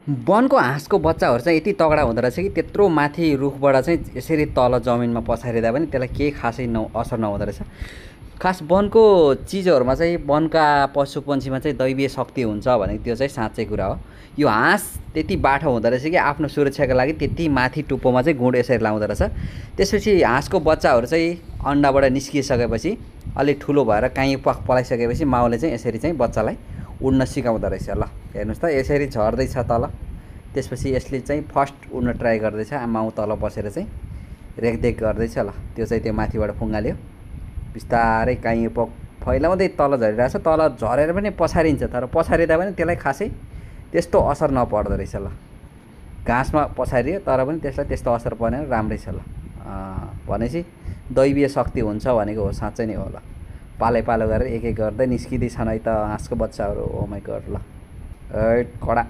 वनको हाँसको बच्चाहरू चाहिँ यति तगडा हुँदो रहेछ कि त्यत्रो माथि रुखबाट चाहिँ यसरी तल जमिनमा पछारिँदा पनि त्यसलाई केही खासै असर नहुँदो रहेछ। खास वनको चिजहरूमा चाहिँ वनका पशुपन्छीमा चाहिँ दैवीय शक्ति हुन्छ भनेको त्यो चाहिँ साँच्चै कुरा हो। यो हाँस त्यति बाठो हुँदो रहेछ कि आफ्नो सुरक्षाको लागि त्यति माथि टुप्पोमा चाहिँ गुँड यसरी लाउँदो रहेछ। त्यसपछि हाँसको बच्चाहरू चाहिँ अन्डाबाट निस्किसकेपछि अलिक ठुलो भएर काहीँ पलाइसकेपछि माउले चाहिँ यसरी चाहिँ बच्चालाई उड्न सिकाउँदो रहेछ। ल हेर्नुहोस् त यसरी झर्दैछ तल, त्यसपछि यसले चाहिँ फर्स्ट उड्न ट्राई गर्दैछ, माउ तल बसेर चाहिँ रेखदेख गर्दैछ। ल त्यो चाहिँ त्यो माथिबाट फुङ्गाल्यो, बिस्तारै काहीँ फैलाउँदै तल झरिरहेछ। तल झरेर पनि पछारिन्छ, तर पछारिँदा पनि त्यसलाई खासै त्यस्तो असर नपर्दो रहेछ। ल घाँसमा पछारियो तर पनि त्यसलाई त्यस्तो असर परेन, राम्रै छ। ल भनेपछि दैवीय शक्ति हुन्छ भनेको हो, साँच्चै नै हो। ल पालै पालो गरेर एक एक गर्दै निस्किँदैछन् है त हाँसको बच्चाहरू। ओ माई गड। ल कडा।